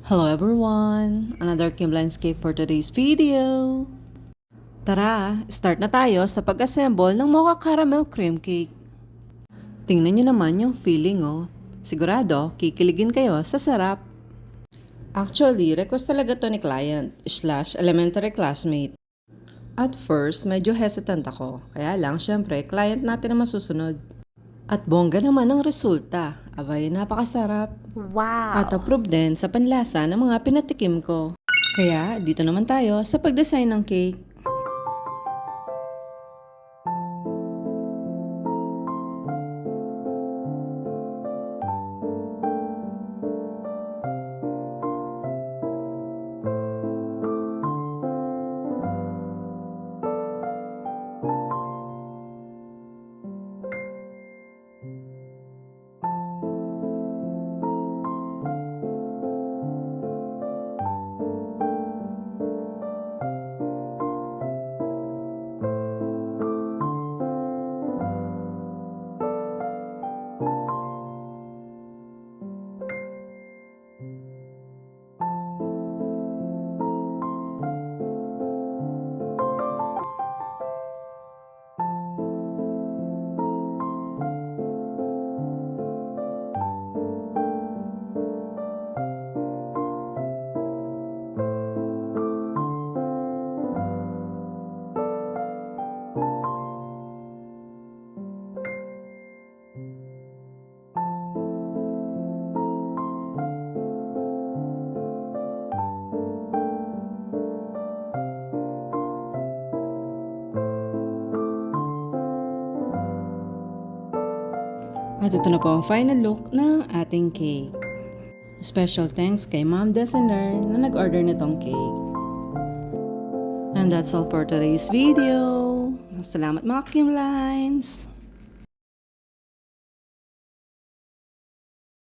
Hello everyone! Another Kim Landscape for today's video. Tara, start na tayo sa pag-assemble ng mocha caramel cream cake. Tingnan nyo naman yung feeling oh. Sigurado, kikiligin kayo sa sarap. Actually, request talaga to ni client/elementary classmate. At first, medyo hesitant ako. Kaya lang, syempre, client natin na masusunod. At bongga naman ang resulta. Abay, napakasarap. Wow! At approve din sa panlasa ng mga pinatikim ko. Kaya, dito naman tayo sa pag-design ng cake. At ito na po ang final look ng ating cake. Special thanks kay Ma'am Designer na nag-order nitong cake. And that's all for today's video. Salamat mga Kim Lines!